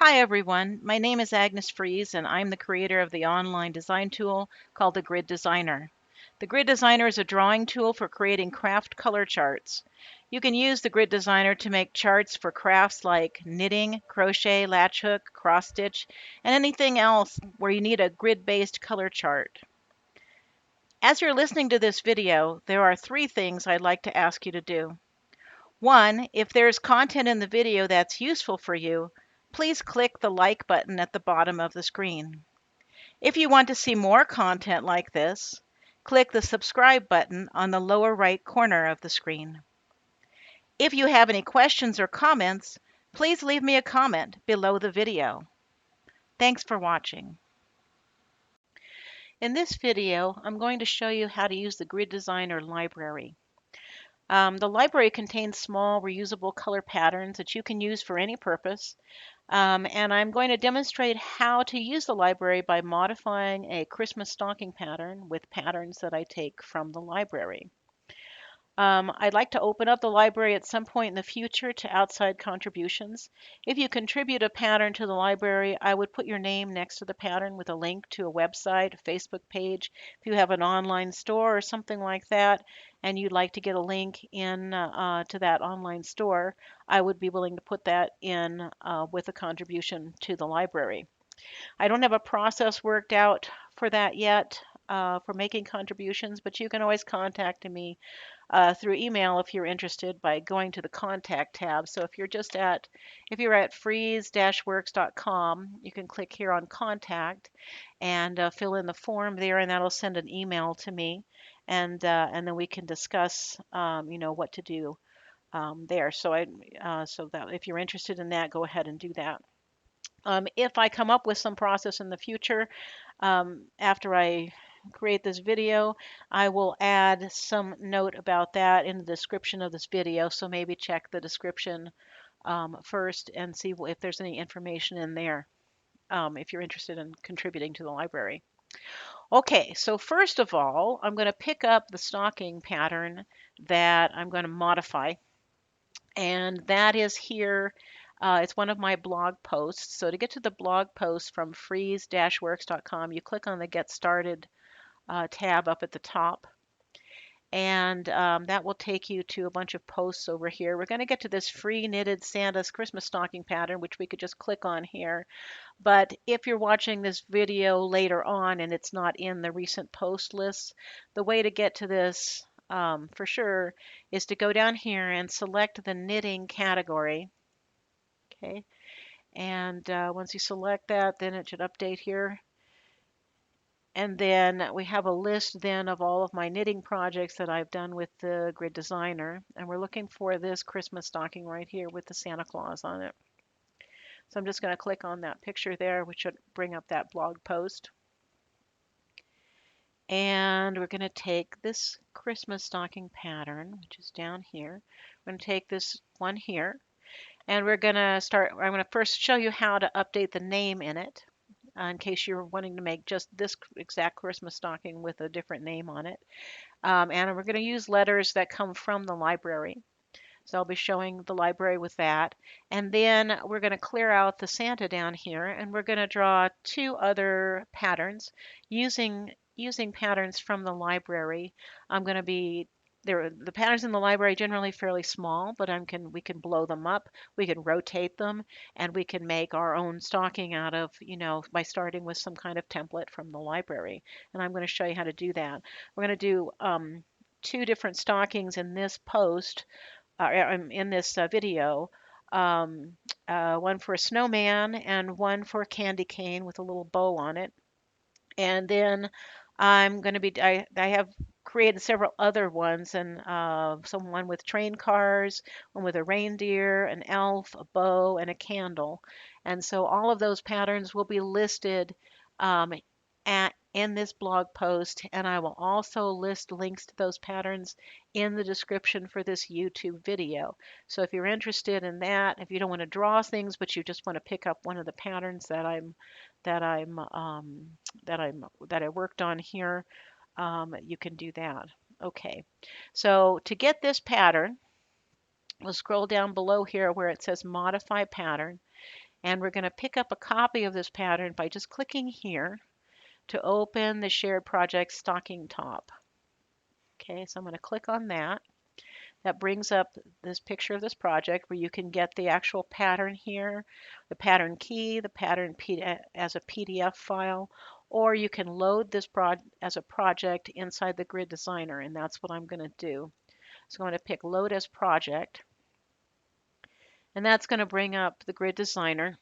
Hi everyone, my name is Agnes Fries and I'm the creator of the online design tool called the Grid Designer. The Grid Designer is a drawing tool for creating craft color charts. You can use the Grid Designer to make charts for crafts like knitting, crochet, latch hook, cross stitch, and anything else where you need a grid-based color chart. As you're listening to this video, there are three things I'd like to ask you to do. One, if there's content in the video that's useful for you, please click the like button at the bottom of the screen. If you want to see more content like this, click the subscribe button on the lower right corner of the screen. If you have any questions or comments, please leave me a comment below the video. Thanks for watching. In this video, I'm going to show you how to use the Grid Designer library. The library contains small reusable color patterns that you can use for any purpose. And I'm going to demonstrate how to use the library by modifying a Christmas stocking pattern with patterns that I take from the library. I'd like to open up the library at some point in the future to outside contributions. If you contribute a pattern to the library, I would put your name next to the pattern with a link to a website, a Facebook page. If you have an online store or something like that, and you'd like to get a link in to that online store, I would be willing to put that in with a contribution to the library. I don't have a process worked out for that yet for making contributions, but you can always contact me through email if you're interested by going to the contact tab. So if you're at freeze-works.com, you can click here on contact and fill in the form there, and that'll send an email to me, and then we can discuss, what to do there. So that if you're interested in that, go ahead and do that. If I come up with some process in the future, after I create this video, I will add some note about that in the description of this video. So maybe check the description first and see if there's any information in there if you're interested in contributing to the library. Okay, so first of all, I'm going to pick up the stocking pattern that I'm going to modify, and that is here. It's one of my blog posts. So to get to the blog post from freeze-works.com, you click on the Get Started tab up at the top, and that will take you to a bunch of posts over here. We're going to get to this free knitted Santa's Christmas stocking pattern, which we could just click on here. But if you're watching this video later on and it's not in the recent post list, the way to get to this for sure is to go down here and select the knitting category. Okay, and once you select that, then it should update here. And then we have a list then of all of my knitting projects that I've done with the Grid Designer. And we're looking for this Christmas stocking right here with the Santa Claus on it. So I'm just going to click on that picture there, which should bring up that blog post. And we're going to take this Christmas stocking pattern, which is down here. We're going to take this one here, and I'm going to first show you how to update the name in it. In case you're wanting to make just this exact Christmas stocking with a different name on it. And we're going to use letters that come from the library. So I'll be showing the library with that. And then we're going to clear out the Santa down here, and we're going to draw two other patterns using patterns from the library. I'm going to be the patterns in the library generally fairly small, but we can blow them up, we can rotate them, and we can make our own stocking out of, by starting with some kind of template from the library. And I'm going to show you how to do that. We're going to do two different stockings in this post, in this video. One for a snowman and one for a candy cane with a little bow on it. And then I have created several other ones, and one with train cars, one with a reindeer, an elf, a bow, and a candle. And so all of those patterns will be listed um, in this blog post, and I will also list links to those patterns in the description for this YouTube video. So if you're interested in that, if you don't want to draw things, but you just want to pick up one of the patterns that that I'm that I worked on here, you can do that. Okay, so to get this pattern, we'll scroll down below here where it says modify pattern, And we're going to pick up a copy of this pattern by just clicking here to open the shared project stocking top. Okay, so I'm going to click on that. That brings up this picture of this project where you can get the actual pattern here, the pattern key, the pattern as a PDF file, or you can load this as a project inside the Grid Designer, and that's what I'm going to do. So I'm going to pick Load as Project, and that's going to bring up the Grid Designer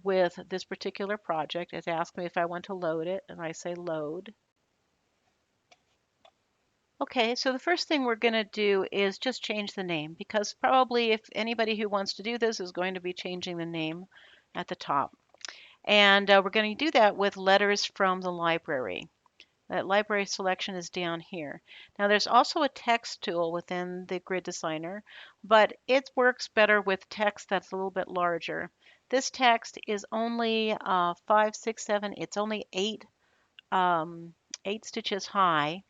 with this particular project. It asks me if I want to load it, and I say Load. Okay, so the first thing we're going to do is just change the name because probably if anybody who wants to do this is going to be changing the name at the top. And we're going to do that with letters from the library. That library selection is down here. Now there's also a text tool within the Grid Designer, but it works better with text that's a little bit larger. This text is only 5, 6, 7, it's only 8 stitches high.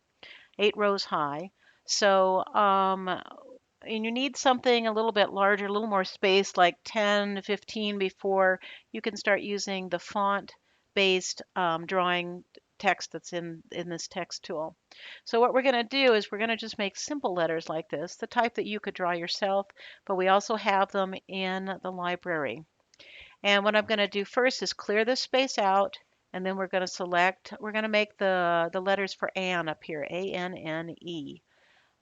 8 rows high. So, and you need something a little bit larger, a little more space, like 10 to 15 before you can start using the font-based drawing text that's in this text tool. So what we're going to do is we're going to just make simple letters like this, the type that you could draw yourself, but we also have them in the library. And what I'm going to do first is clear this space out, and then we're going to we're going to make the letters for Anne up here, A-N-N-E.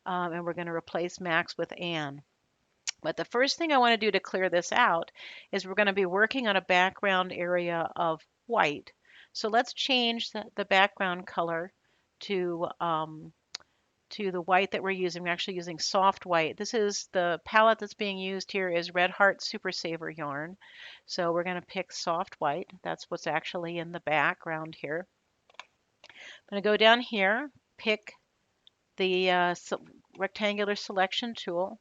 And we're going to replace Max with Anne. But the first thing I want to do to clear this out is we're going to be working on a background area of white. So let's change the background color to the white that we're using. We're actually using soft white. This is the palette that's being used here is Red Heart Super Saver yarn. So we're going to pick soft white. That's what's actually in the background here. I'm going to go down here, pick the rectangular selection tool,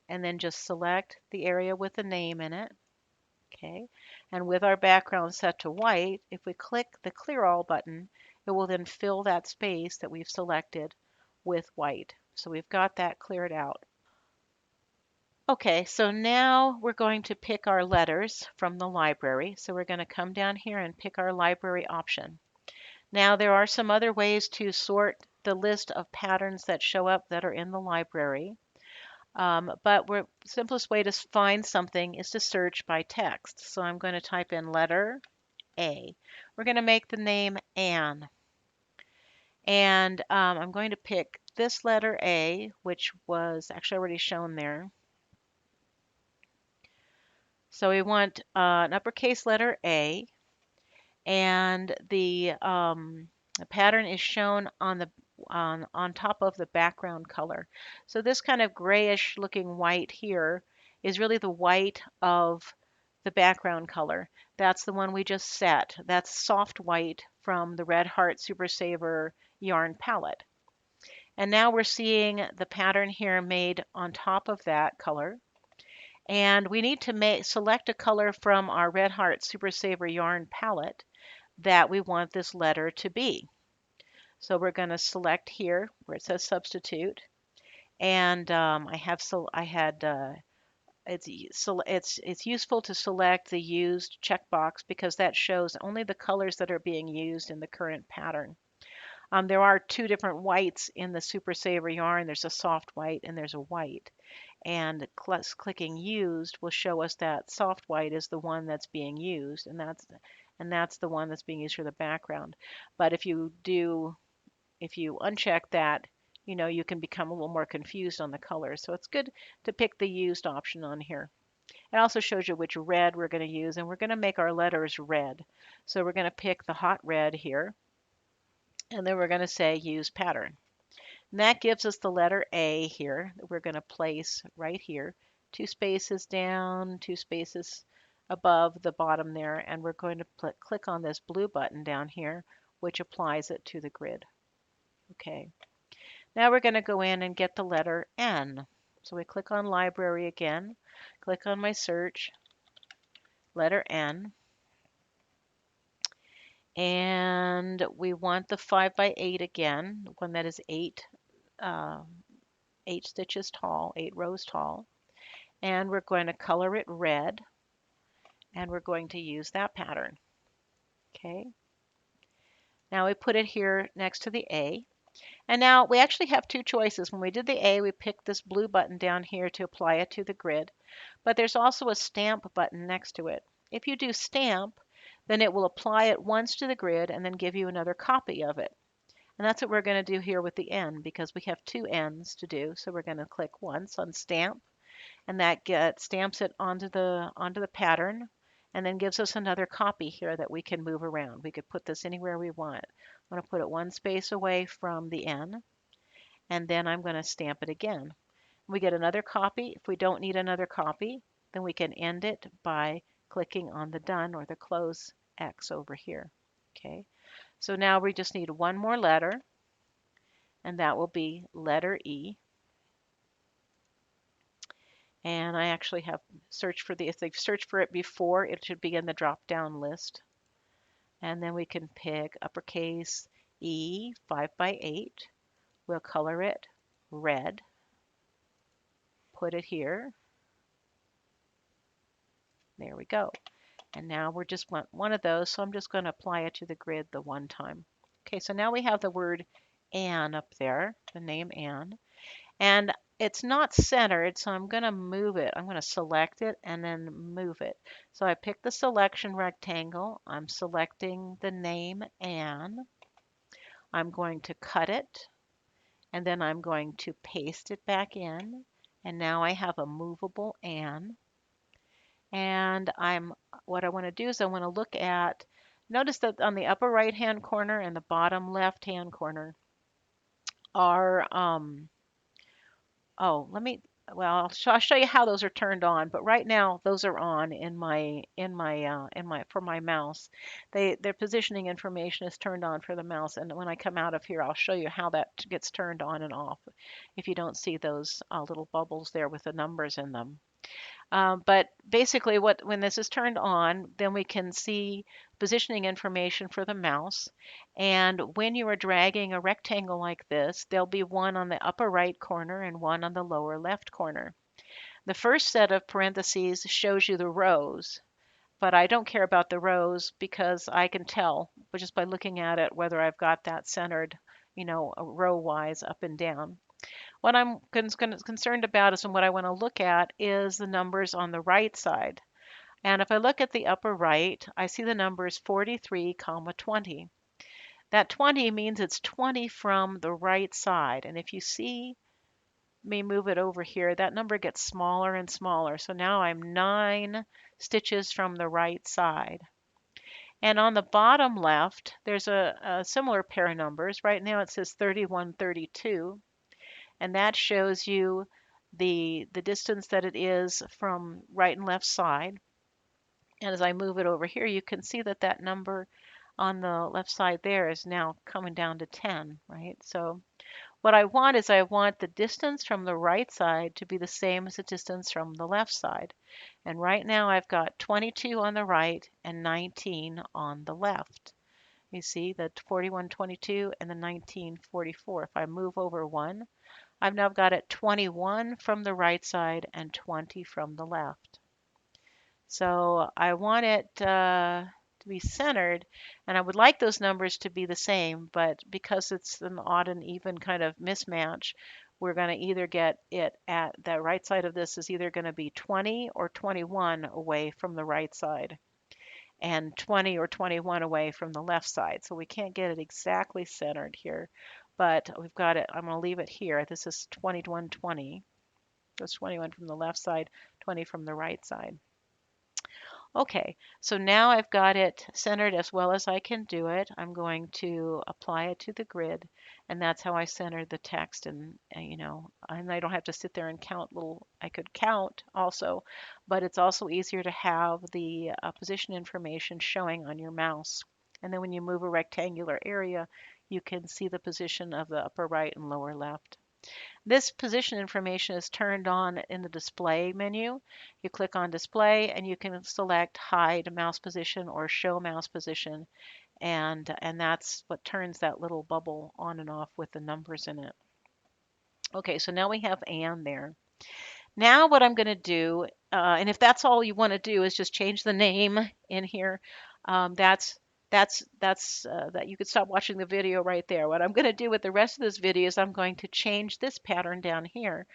and then just select the area with the name in it. Okay, and with our background set to white, if we click the Clear All button, it will then fill that space that we've selected with white. So we've got that cleared out. Okay, so now we're going to pick our letters from the library. So we're going to come down here and pick our library option. Now there are some other ways to sort the list of patterns that show up that are in the library. But the simplest way to find something is to search by text. So I'm going to type in letter A. We're going to make the name Anne. And I'm going to pick this letter A, which was actually already shown there. So we want an uppercase letter A, and the pattern is shown on the on top of the background color. So this kind of grayish looking white here is really the white of the background color. That's the one we just set. That's soft white from the Red Heart Super Saver yarn palette. And now we're seeing the pattern here made on top of that color. And we need to select a color from our Red Heart Super Saver yarn palette that we want this letter to be. So we're going to select here where it says substitute, and it's useful to select the used checkbox because that shows only the colors that are being used in the current pattern. There are two different whites in the Super Saver yarn. There's a soft white and there's a white. And clicking used will show us that soft white is the one that's being used, and that's the one that's being used for the background. But if you uncheck that, you can become a little more confused on the colors. So it's good to pick the used option on here. It also shows you which red we're going to use, and we're going to make our letters red. So we're going to pick the hot red here, and then we're going to say use pattern. And that gives us the letter A here that we're going to place right here, 2 spaces down, 2 spaces above the bottom there, and we're going to click on this blue button down here, which applies it to the grid. Okay. Now we're going to go in and get the letter N. So we click on library again, click on my search, letter N, and we want the 5 by 8 again, one that is 8 stitches tall, 8 rows tall, and we're going to color it red. and we're going to use that pattern. Okay, now we put it here next to the A. And now we actually have two choices. When we did the A, we picked this blue button down here to apply it to the grid, but there's also a stamp button next to it. If you do stamp, then it will apply it once to the grid and then give you another copy of it. And that's what we're going to do here with the N because we have two N's to do. So we're going to click once on stamp, and that stamps it onto the pattern and then gives us another copy here that we can move around. We could put this anywhere we want. I'm going to put it one space away from the N, and then I'm going to stamp it again. We get another copy. If we don't need another copy, then we can end it by clicking on the done or the close X over here. Okay, so now we just need one more letter, and that will be letter E. And I actually have searched for if they've searched for it before, it should be in the drop down list. And then we can pick uppercase E 5x8. We'll color it red, put it here. There we go. And now we're just want one of those, so I'm just going to apply it to the grid the one time. Okay, so now we have the word Anne up there, the name Anne. And it's not centered, so I'm going to move it. I'm going to select it and then move it. So I pick the selection rectangle. I'm selecting the name Anne. I'm going to cut it, and then I'm going to paste it back in. And now I have a movable Anne. And what I want to do is I want to look at, notice that on the upper right hand corner and the bottom left hand corner are oh, well, I'll show you how those are turned on, but right now those are on for my mouse. Their positioning information is turned on for the mouse, and when I come out of here, I'll show you how that gets turned on and off if you don't see those little bubbles there with the numbers in them. But basically, when this is turned on, then we can see positioning information for the mouse. And when you are dragging a rectangle like this, there'll be one on the upper right corner and one on the lower left corner. The first set of parentheses shows you the rows, but I don't care about the rows because I can tell just by looking at it whether I've got that centered, row-wise up and down. What I'm concerned about is, and what I want to look at is the numbers on the right side. And if I look at the upper right, I see the numbers 43, 20. That 20 means it's 20 from the right side. And if you see me move it over here, that number gets smaller and smaller. So now I'm 9 stitches from the right side. And on the bottom left, there's a similar pair of numbers. Right now it says 31, 32. And that shows you the distance that it is from right and left side. And as I move it over here, you can see that that number on the left side there is now coming down to 10, right? So what I want is I want the distance from the right side to be the same as the distance from the left side. And right now I've got 22 on the right and 19 on the left. You see the 4122 and the 1944. If I move over one, I've now got it 21 from the right side and 20 from the left. So I want it to be centered, and I would like those numbers to be the same, but because it's an odd and even kind of mismatch, we're going to either get it at the right side of this is either going to be 20 or 21 away from the right side, and 20 or 21 away from the left side. So we can't get it exactly centered here, but we've got it. I'm going to leave it here. This is 21, 20. That's 21 from the left side, 20 from the right side. Okay, so now I've got it centered as well as I can do it. I'm going to apply it to the grid, and that's how I center the text. And and I don't have to sit there and count I could count also, but it's also easier to have the position information showing on your mouse. And then when you move a rectangular area, you can see the position of the upper right and lower left. This position information is turned on in the display menu. You click on display and you can select hide mouse position or show mouse position, and that's what turns that little bubble on and off with the numbers in it. Okay, so now we have Anne there. Now what I'm going to do And if that's all you want to do is just change the name in here, um, that's that you could stop watching the video right there. What I'm going to do with the rest of this video is I'm going to change this pattern down here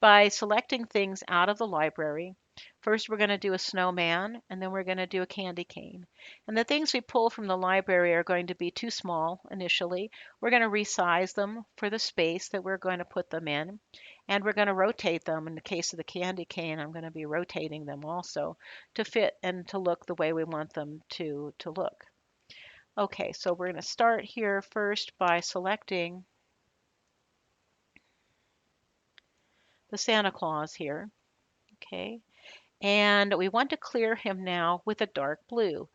by selecting things out of the library. First, we're going to do a snowman, and then we're going to do a candy cane. And the things we pull from the library are going to be too small initially. We're going to resize them for the space that we're going to put them in, and we're going to rotate them. In the case of the candy cane, I'm going to be rotating them also to fit and to look the way we want them to look. Okay, so we're going to start here first by selecting the Santa Claus here. Okay, and we want to clear him now with a dark blue.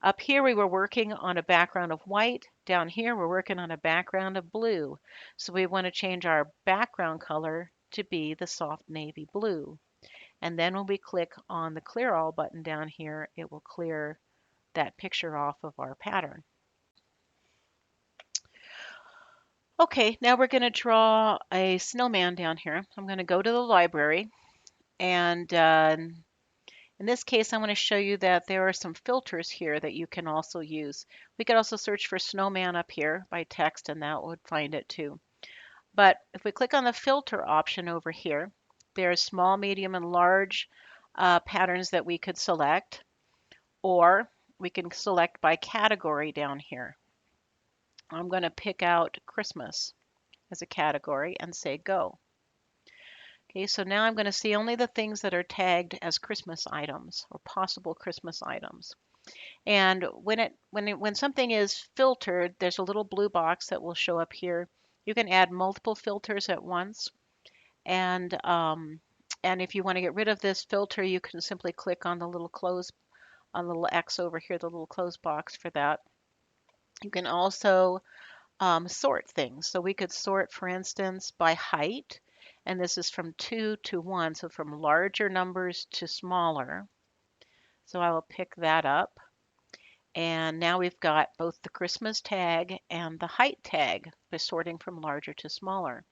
Up here we were working on a background of white. Down here we're working on a background of blue. So we want to change our background color to be the soft navy blue. And then when we click on the clear all button down here, it will clear that picture off of our pattern. Okay, now we're going to draw a snowman down here. I'm going to go to the library, and in this case, I want to show you that there are some filters here that you can also use. We could also search for snowman up here by text, and that would find it too. But if we click on the filter option over here, there's small, medium, and large patterns that we could select, or we can select by category down here. I'm going to pick out Christmas as a category and say go. Okay, so now I'm going to see only the things that are tagged as Christmas items or possible Christmas items. And when something is filtered, there's a little blue box that will show up here. You can add multiple filters at once, and if you want to get rid of this filter, you can simply click on the little X over here, the little close box for that. You can also sort things. So we could sort, for instance, by height, and this is from 2 to 1, so from larger numbers to smaller. So I will pick that up. And now we've got both the Christmas tag and the height tag by sorting from larger to smaller.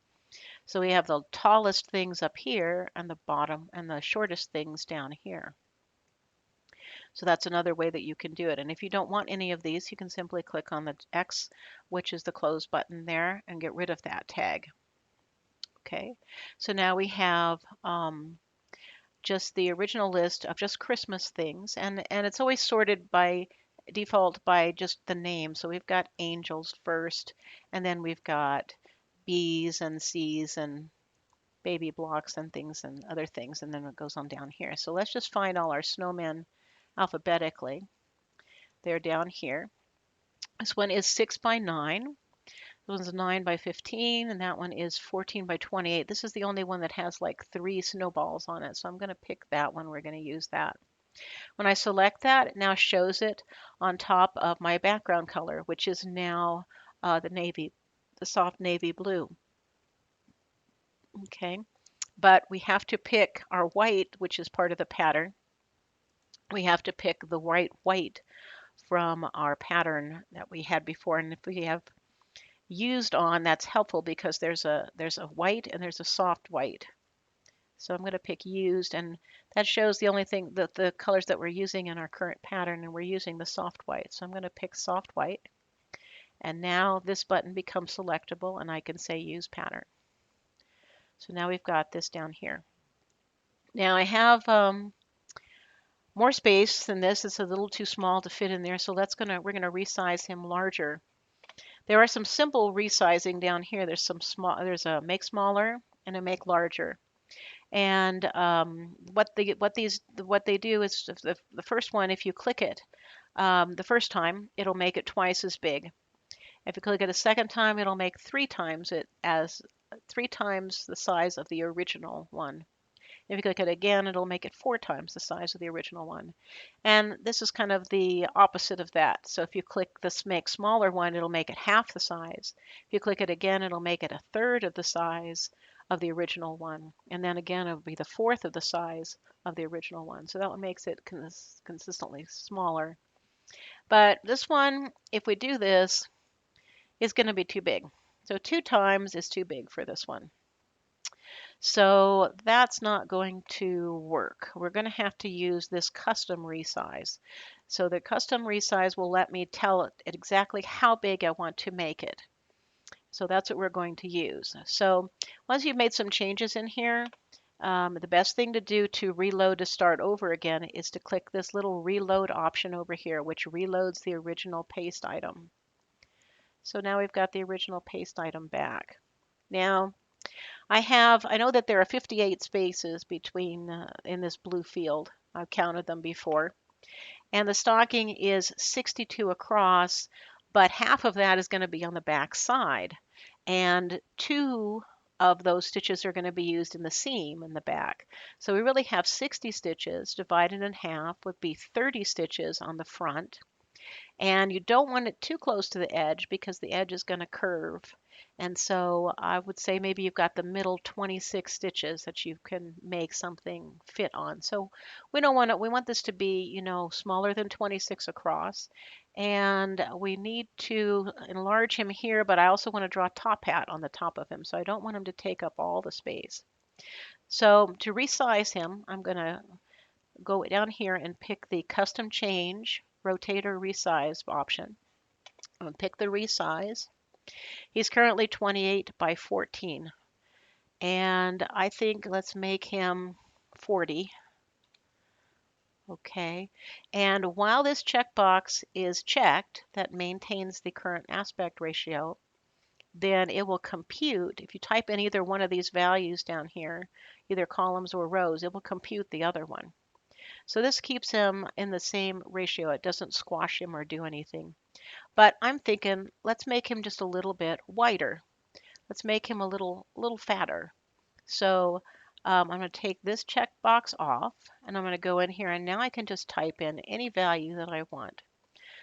So we have the tallest things up here and the bottom and the shortest things down here. So that's another way that you can do it. And if you don't want any of these, you can simply click on the X, which is the close button there, and get rid of that tag. Okay, so now we have just the original list of just Christmas things, and it's always sorted by default by just the name. So we've got angels first, and then we've got B's and C's and baby blocks and things and other things, and then it goes on down here. So let's just find all our snowmen alphabetically. They're down here. This one is 6 by 9. This one's 9 by 15, and that one is 14 by 28. This is the only one that has like 3 snowballs on it, so I'm going to pick that one. We're going to use that. When I select that, it now shows it on top of my background color, which is now the soft navy blue. Okay, but we have to pick our white, which is part of the pattern. We have to pick the white from our pattern that we had before, and if we have used on, that's helpful because there's a white and there's a soft white. So I'm going to pick used, and that shows the only thing that the colors that we're using in our current pattern, and we're using the soft white. So I'm going to pick soft white, and now this button becomes selectable, and I can say use pattern. So now we've got this down here. Now I have more space than this. It's a little too small to fit in there, so we're going to resize him larger. There are some simple resizing down here. There's a make smaller and a make larger. And what they do is the first one, if you click it the first time, it'll make it twice as big. If you click it a second time, it'll make 3 times the size of the original one. If you click it again, it'll make it 4 times the size of the original one. And this is kind of the opposite of that. So if you click this make smaller one, it'll make it half the size. If you click it again, it'll make it 1/3 of the size of the original one. And then again, it'll be 1/4 of the size of the original one. So that one makes it consistently smaller. But this one, if we do this, is going to be too big. So 2 times is too big for this one. So that's not going to work. We're going to have to use this custom resize. So the custom resize will let me tell it exactly how big I want to make it. So that's what we're going to use. So once you've made some changes in here, the best thing to do to reload to start over again is to click this little reload option over here, which reloads the original paste item. So now we've got the original paste item back. Now I know that there are 58 spaces between in this blue field. I've counted them before. And the stocking is 62 across, but half of that is going to be on the back side. And two of those stitches are going to be used in the seam in the back. So we really have 60 stitches divided in half would be 30 stitches on the front. And you don't want it too close to the edge because the edge is going to curve. And so I would say maybe you've got the middle 26 stitches that you can make something fit on. So we don't want it, we want this to be, smaller than 26 across. And we need to enlarge him here, but I also want to draw a top hat on the top of him. So I don't want him to take up all the space. So to resize him, I'm going to go down here and pick the custom change rotate or resize option. I'm going to pick the resize. He's currently 28 by 14. And I think let's make him 40. Okay. And while this checkbox is checked, that maintains the current aspect ratio, then it will compute, if you type in either one of these values down here, either columns or rows, it will compute the other one. So this keeps him in the same ratio. It doesn't squash him or do anything. But I'm thinking, let's make him just a little bit whiter. Let's make him a little fatter. So I'm going to take this checkbox off and I'm going to go in here and now I can just type in any value that I want.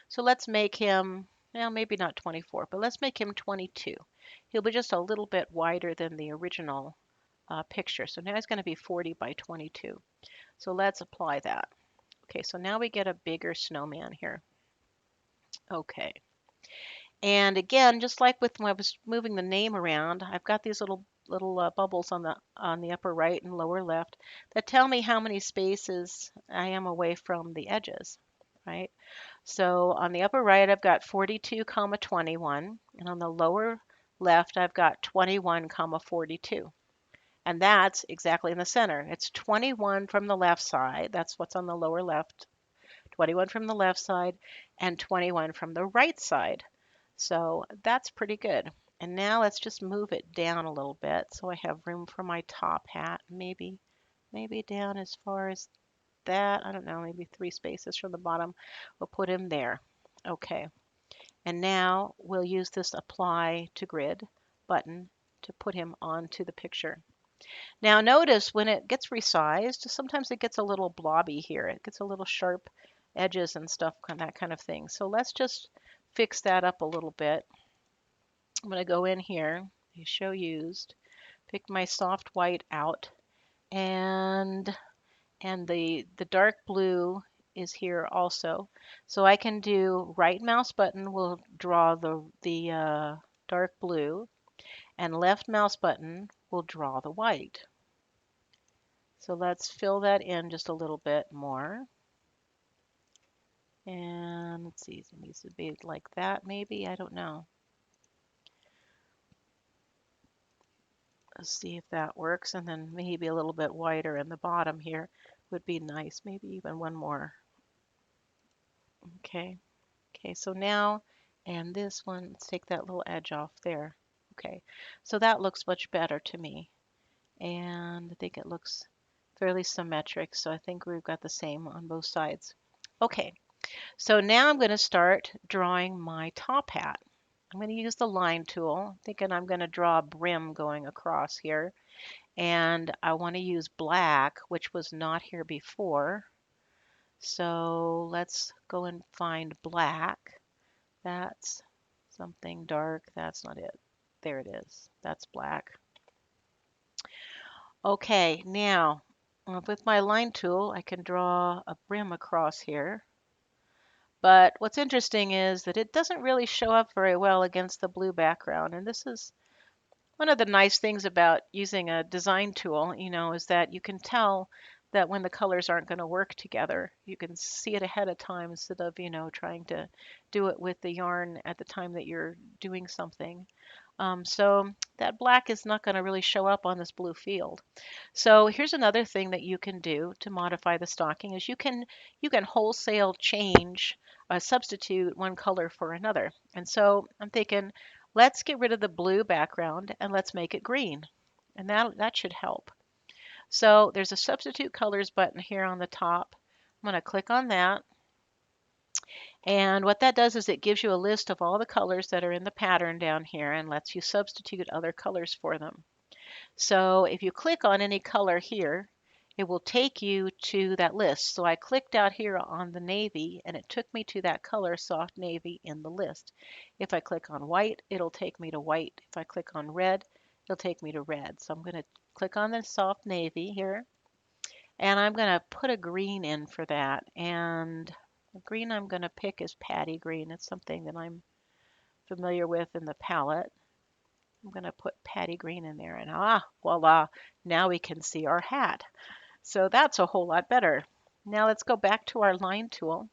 So let's make him, well, maybe not 24, but let's make him 22. He'll be just a little bit wider than the original picture. So now he's going to be 40 by 22. So let's apply that. Okay, so now we get a bigger snowman here. Okay. And again, just like with when I was moving the name around, I've got these little bubbles on the upper right and lower left that tell me how many spaces I am away from the edges, right? So on the upper right, I've got 42, 21, and on the lower left, I've got 21, 42. And that's exactly in the center. It's 21 from the left side. That's what's on the lower left. 21 from the left side and 21 from the right side. So that's pretty good. And now let's just move it down a little bit so I have room for my top hat. Maybe down as far as that. I don't know, maybe 3 spaces from the bottom. We'll put him there. Okay. And now we'll use this apply to grid button to put him onto the picture. Now notice when it gets resized, sometimes it gets a little blobby here. It gets a little sharp edges and stuff, that kind of thing. So let's just fix that up a little bit. I'm going to go in here, show used, pick my soft white out, and the dark blue is here also. So I can do right mouse button will draw the dark blue, and left mouse button will draw the white. So let's fill that in just a little bit more. And let's see, it needs to be like that maybe, I don't know. Let's see if that works, and then maybe a little bit wider in the bottom here would be nice. Maybe even one more. Okay. Okay, so now, and this one, let's take that little edge off there. Okay, so that looks much better to me. And I think it looks fairly symmetric, so I think we've got the same on both sides. Okay, so now I'm going to start drawing my top hat. I'm going to use the line tool, thinking I'm going to draw a brim going across here. And I want to use black, which was not here before. So let's go and find black. That's something dark. That's not it. There it is. That's black. Okay, now with my line tool, I can draw a brim across here. But what's interesting is that it doesn't really show up very well against the blue background. And this is One of the nice things about using a design tool, is that you can tell that when the colors aren't going to work together. You can see it ahead of time instead of, trying to do it with the yarn at the time that you're doing something. So that black is not going to really show up on this blue field. So here's another thing that you can do to modify the stocking is you can wholesale change, substitute one color for another. And so I'm thinking, let's get rid of the blue background and let's make it green. And that should help. So there's a substitute colors button here on the top. I'm going to click on that. And what that does is it gives you a list of all the colors that are in the pattern down here and lets you substitute other colors for them. So if you click on any color here, it will take you to that list. So I clicked out here on the navy and it took me to that color, soft navy, in the list. If I click on white, it'll take me to white. If I click on red, it'll take me to red. So I'm going to click on the soft navy here and I'm going to put a green in for that. And the green I'm going to pick is Patty Green. It's something that I'm familiar with in the palette. I'm going to put Patty Green in there and voila, now we can see our hat. So that's a whole lot better. Now let's go back to our line tool.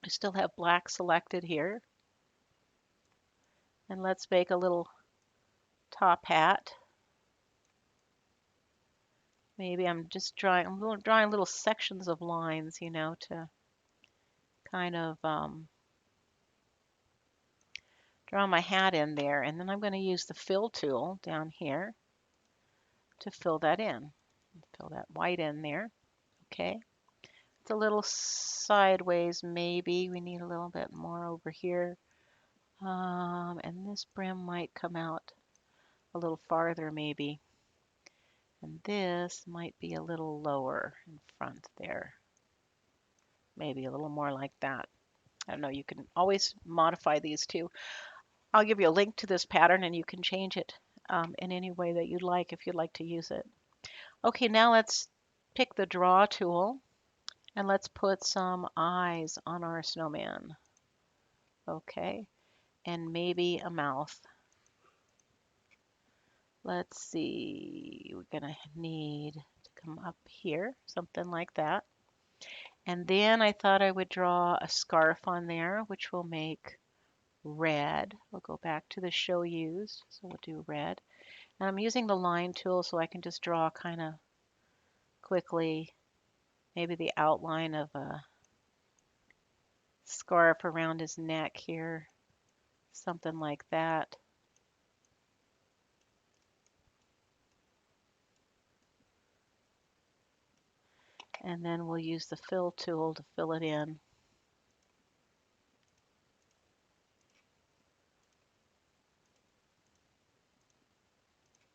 I still have black selected here. And let's make a little top hat. Maybe I'm just drawing little sections of lines, to kind of draw my hat in there. And then I'm going to use the fill tool down here to fill that in. Fill that white in there. Okay. It's a little sideways maybe. We need a little bit more over here. And this brim might come out a little farther maybe. And this might be a little lower in front there. Maybe a little more like that. I don't know, you can always modify these too. I'll give you a link to this pattern and you can change it in any way that you'd like if you'd like to use it. Okay, now let's pick the draw tool and let's put some eyes on our snowman. Okay, and maybe a mouth. Let's see, we're gonna need to come up here, something like that. And then I thought I would draw a scarf on there, which will make red. We'll go back to the show used, so we'll do red. And I'm using the line tool so I can just draw kind of quickly, maybe the outline of a scarf around his neck here, something like that. And then we'll use the fill tool to fill it in.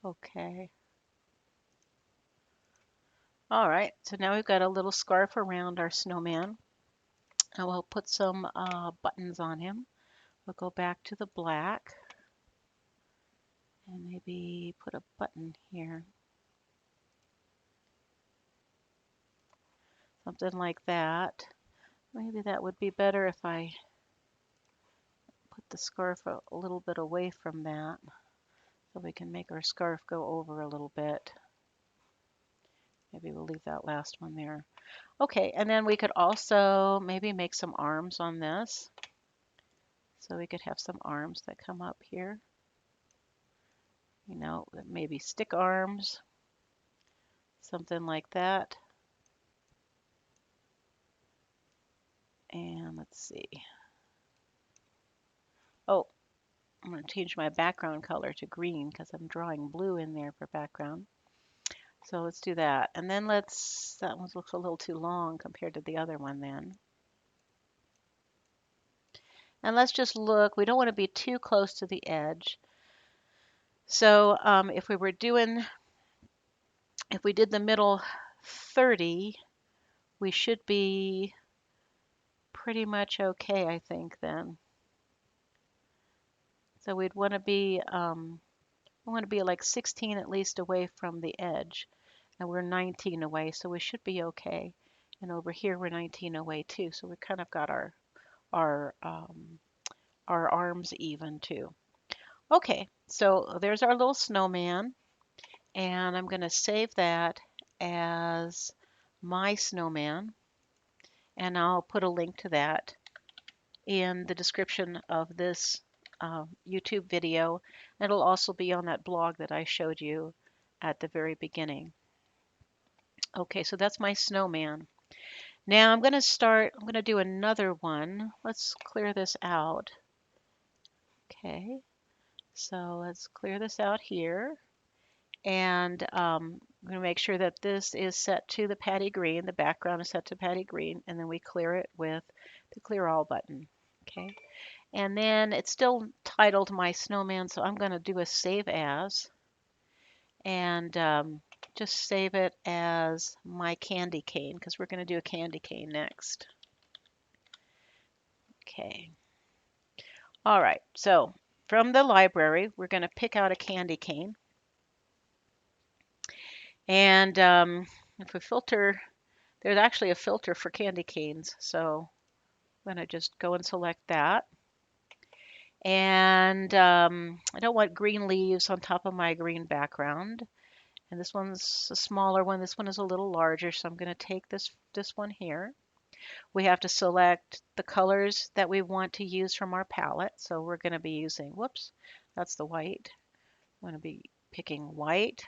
Okay. All right, so now we've got a little scarf around our snowman. And we'll put some buttons on him. We'll go back to the black and maybe put a button here. Something like that. Maybe that would be better if I put the scarf a little bit away from that so we can make our scarf go over a little bit. Maybe we'll leave that last one there. Okay, and then we could also maybe make some arms on this. So we could have some arms that come up here. Maybe stick arms, something like that. And let's see. Oh, I'm going to change my background color to green because I'm drawing blue in there for background. So let's do that. And then that one looks a little too long compared to the other one then. And let's just look, we don't want to be too close to the edge. So if we did the middle 30, we should be pretty much okay, I think then. So we'd want to be, like 16 at least away from the edge. And we're 19 away, so we should be okay. And over here we're 19 away too, so we kind of got our arms even too. Okay, so there's our little snowman, and I'm going to save that as my snowman, and I'll put a link to that in the description of this YouTube video. It'll also be on that blog that I showed you at the very beginning. Okay, so that's my snowman. Now I'm going to do another one. Let's clear this out. Okay, so let's clear this out here. And I'm going to make sure that this is set to the Patty Green. The background is set to Patty Green, and then we clear it with the Clear All button. Okay, and then it's still titled My Snowman, so I'm going to do a Save As, and just save it as My Candy Cane, because we're going to do a candy cane next. Okay, all right, so from the library, we're going to pick out a candy cane. And if we filter, there's actually a filter for candy canes. So I'm going to just go and select that. And I don't want green leaves on top of my green background. And this one's a smaller one. This one is a little larger. So I'm going to take this one here. We have to select the colors that we want to use from our palette. So we're going to be using, whoops, that's the white. I'm going to be picking white.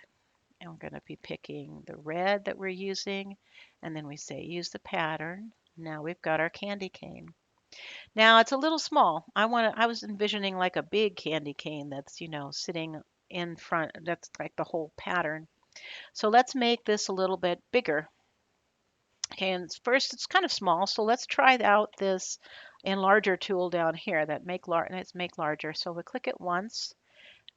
And we're going to be picking the red that we're using, and then we say use the pattern. Now we've got our candy cane. Now it's a little small. I was envisioning like a big candy cane that's, sitting in front. That's like the whole pattern. So let's make this a little bit bigger. Okay, and first it's kind of small, so let's try out this enlarger tool down here that let's make larger. So we click it once.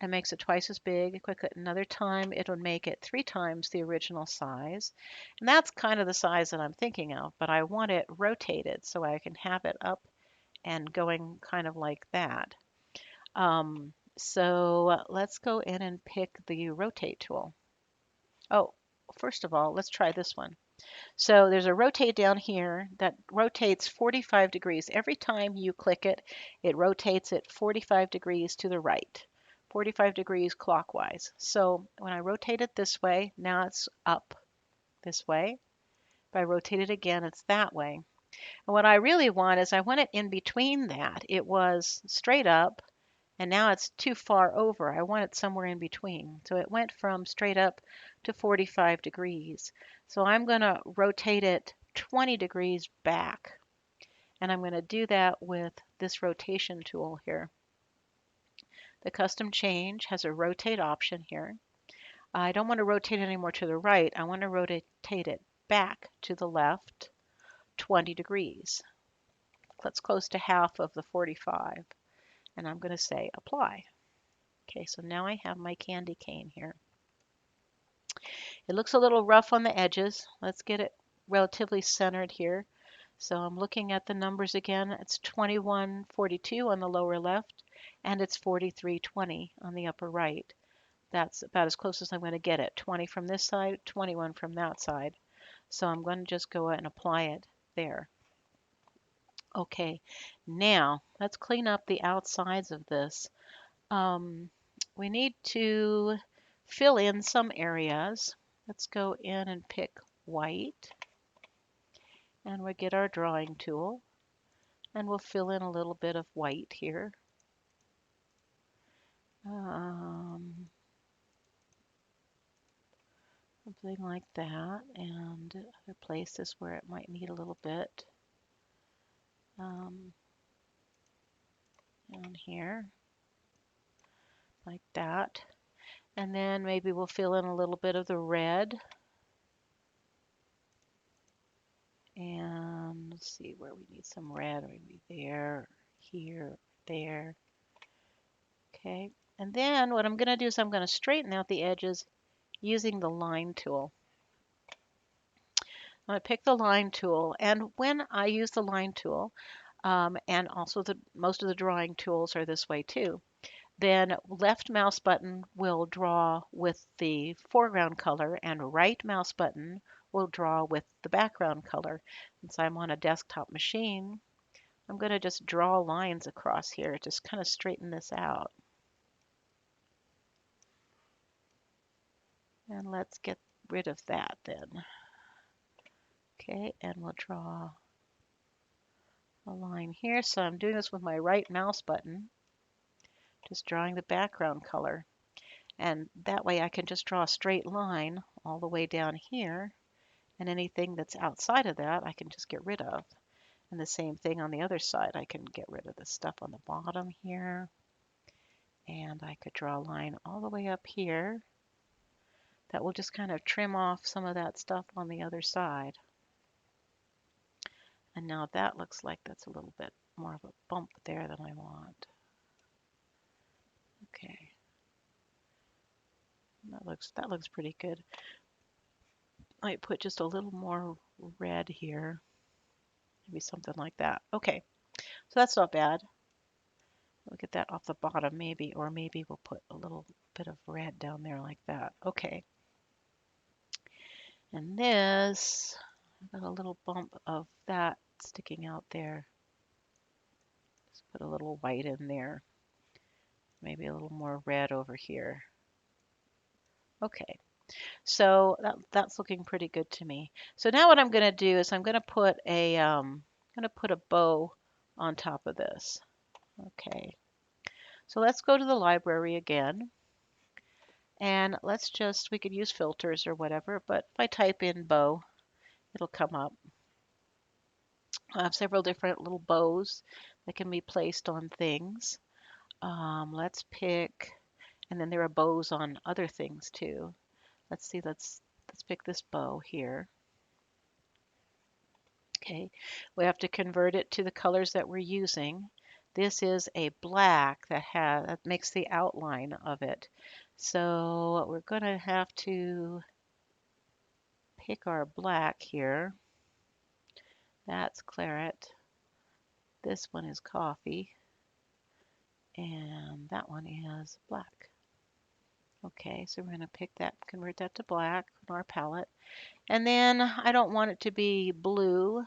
It makes it twice as big. Click it another time, it'll make it 3 times the original size. And that's kind of the size that I'm thinking of, but I want it rotated so I can have it up and going kind of like that. So let's go in and pick the rotate tool. Oh, first of all, let's try this one. So there's a rotate down here that rotates 45 degrees. Every time you click it, it rotates it 45 degrees to the right, 45 degrees clockwise. So when I rotate it this way, now it's up this way. If I rotate it again, it's that way. And what I really want is I want it in between that. It was straight up, and now it's too far over. I want it somewhere in between. So it went from straight up to 45 degrees. So I'm going to rotate it 20 degrees back. And I'm going to do that with this rotation tool here. The custom change has a rotate option here. I don't want to rotate it anymore to the right. I want to rotate it back to the left 20 degrees. That's close to half of the 45. And I'm going to say apply. Okay, so now I have my candy cane here. It looks a little rough on the edges. Let's get it relatively centered here. So I'm looking at the numbers again. It's 2142 on the lower left, and it's 4320 on the upper right. That's about as close as I'm going to get it. 20 from this side, 21 from that side. So I'm going to just go and apply it there. Okay, now let's clean up the outsides of this. We need to fill in some areas. Let's go in and pick white, and we get our drawing tool, and we'll fill in a little bit of white here. Something like that, and other places where it might need a little bit. Down here, like that. And then maybe we'll fill in a little bit of the red. And let's see where we need some red. Maybe there, here, there. Okay. And then what I'm going to do is I'm going to straighten out the edges using the line tool. I'm going to pick the line tool. And when I use the line tool, and also most of the drawing tools are this way too, then left mouse button will draw with the foreground color and right mouse button will draw with the background color. Since I'm on a desktop machine, I'm going to just draw lines across here, just kind of straighten this out. And let's get rid of that then. Okay, and we'll draw a line here. So I'm doing this with my right mouse button, just drawing the background color. And that way I can just draw a straight line all the way down here, and anything that's outside of that I can just get rid of. And the same thing on the other side. I can get rid of the stuff on the bottom here, and I could draw a line all the way up here that will just kind of trim off some of that stuff on the other side. And now that looks like that's a little bit more of a bump there than I want. Okay, that looks pretty good. Might put just a little more red here, maybe something like that. Okay, so that's not bad. We'll get that off the bottom maybe, or maybe we'll put a little bit of red down there like that. Okay, and this, I've got a little bump of that sticking out there. Just put a little white in there, maybe a little more red over here. Okay, so that's looking pretty good to me. So now what I'm going to do is I'm going to put a bow on top of this. Okay, so let's go to the library again, and we could use filters or whatever, but if I type in bow, it'll come up. I have several different little bows that can be placed on things. Let's pick, and then there are bows on other things too. Let's see, let's pick this bow here. Okay, we have to convert it to the colors that we're using. This is a black that makes the outline of it. So we're going to have to pick our black here. That's claret. This one is coffee. And that one is black. Okay, so we're going to pick that, convert that to black on our palette. And then I don't want it to be blue.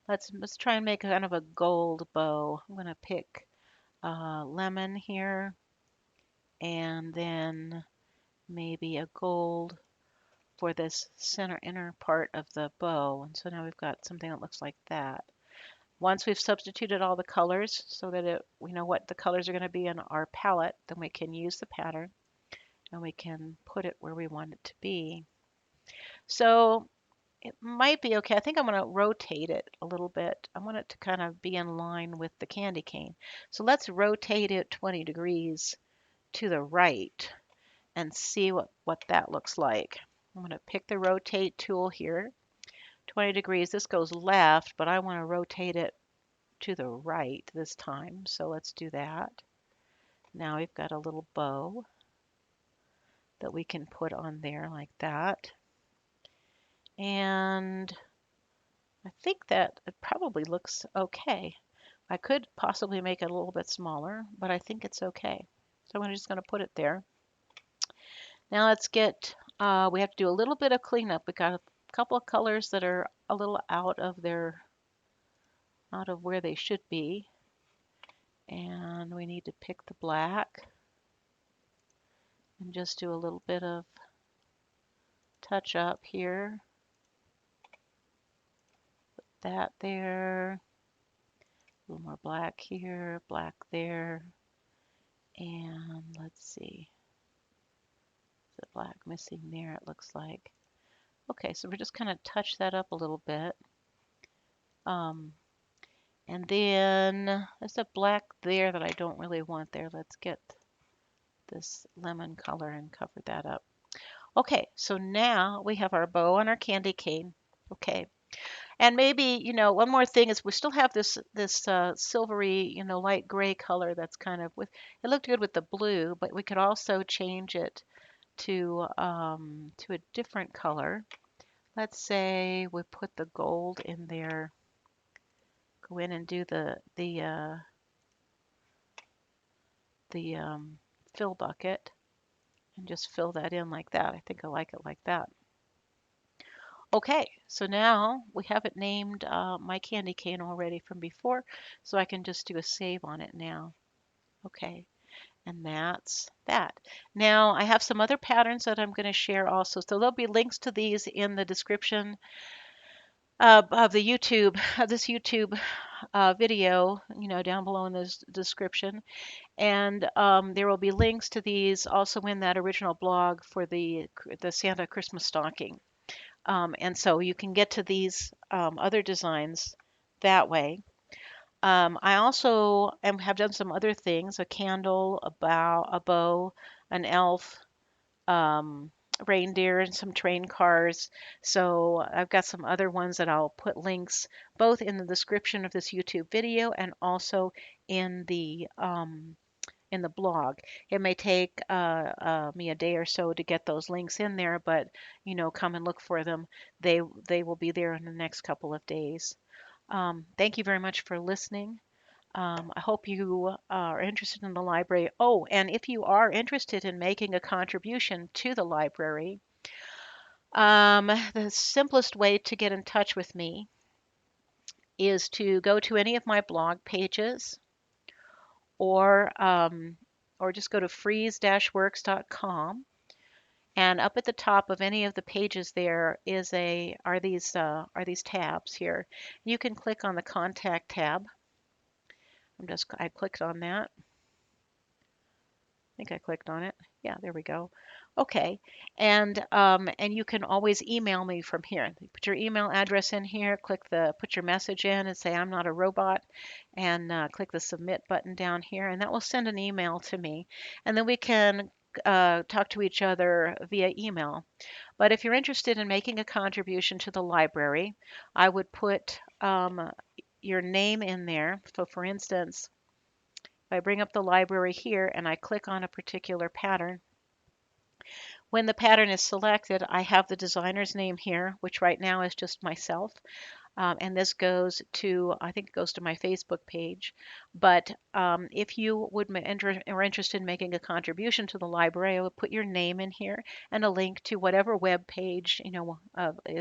Let's try and make kind of a gold bow. I'm going to pick lemon here, and then maybe a gold for this center inner part of the bow. And so now we've got something that looks like that. Once we've substituted all the colors so that we know what the colors are going to be in our palette, then we can use the pattern and we can put it where we want it to be. So it might be okay. I think I'm going to rotate it a little bit. I want it to kind of be in line with the candy cane. So let's rotate it 20 degrees to the right and see what that looks like. I'm going to pick the rotate tool here. 20 degrees. This goes left, but I want to rotate it to the right this time. So let's do that. Now we've got a little bow that we can put on there like that. And I think that it probably looks okay. I could possibly make it a little bit smaller, but I think it's okay. So I'm just going to put it there. Now we have to do a little bit of cleanup. We got a couple of colors that are a little out of where they should be. And we need to pick the black and just do a little bit of touch up here. Put that there. A little more black here, black there. And let's see. The black missing there, it looks like. Okay, so we're just kind of touch that up a little bit. And then there's a black there that I don't really want there. Let's get this lemon color and cover that up. Okay, so now we have our bow and our candy cane. Okay, and maybe, one more thing is we still have this silvery, light gray color that's kind of it looked good with the blue, but we could also change it to a different color. Let's say we put the gold in there. Go in and do the fill bucket and just fill that in like that. I think I like it like that. Okay, so now we have it named my candy cane already from before, so I can just do a save on it now. Okay, And that's that. Now I have some other patterns that I'm going to share also. So there'll be links to these in the description of the YouTube, of this YouTube video, down below in the description. And there will be links to these also in that original blog for the Santa Christmas stocking. And so you can get to these other designs that way. I also have done some other things, a candle, a bow, an elf, um, reindeer, and some train cars. So I've got some other ones that I'll put links both in the description of this YouTube video and also in the blog. It may take me a day or so to get those links in there, but come and look for them. They will be there in the next couple of days. Thank you very much for listening. I hope you are interested in the library. Oh, and if you are interested in making a contribution to the library, the simplest way to get in touch with me is to go to any of my blog pages or just go to freeze-works.com. And up at the top of any of the pages there are these tabs here. You can click on the contact tab. I clicked on that. Think I clicked on it. Yeah, there we go. Okay, and you can always email me from here. Put your email address in here. Put your message in and say I'm not a robot, and click the submit button down here, and that will send an email to me, and then we can talk to each other via email. But if you're interested in making a contribution to the library, I would put your name in there. So, for instance, if I bring up the library here and I click on a particular pattern, when the pattern is selected, I have the designer's name here, which right now is just myself. And this goes to, I think it goes to my Facebook page. But if you are interested in making a contribution to the library, I would put your name in here and a link to whatever web page,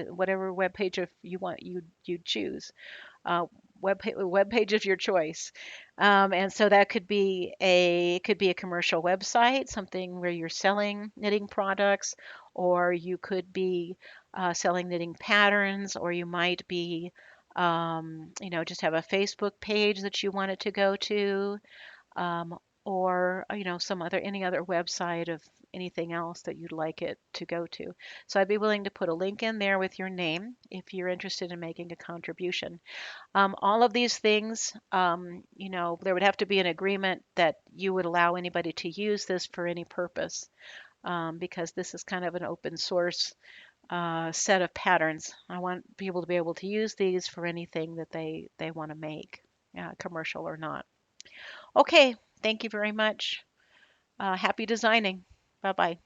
whatever web page if you choose uh, web page of your choice. And so that could be a commercial website, something where you're selling knitting products, or you could be selling knitting patterns, or you might be just have a Facebook page that you want it to go to, or any other website of anything else that you'd like it to go to. So I'd be willing to put a link in there with your name if you're interested in making a contribution. All of these things, there would have to be an agreement that you would allow anybody to use this for any purpose, because this is kind of an open source set of patterns. I want people to be able to use these for anything that they want to make, commercial or not. Okay, thank you very much. Happy designing. Bye bye.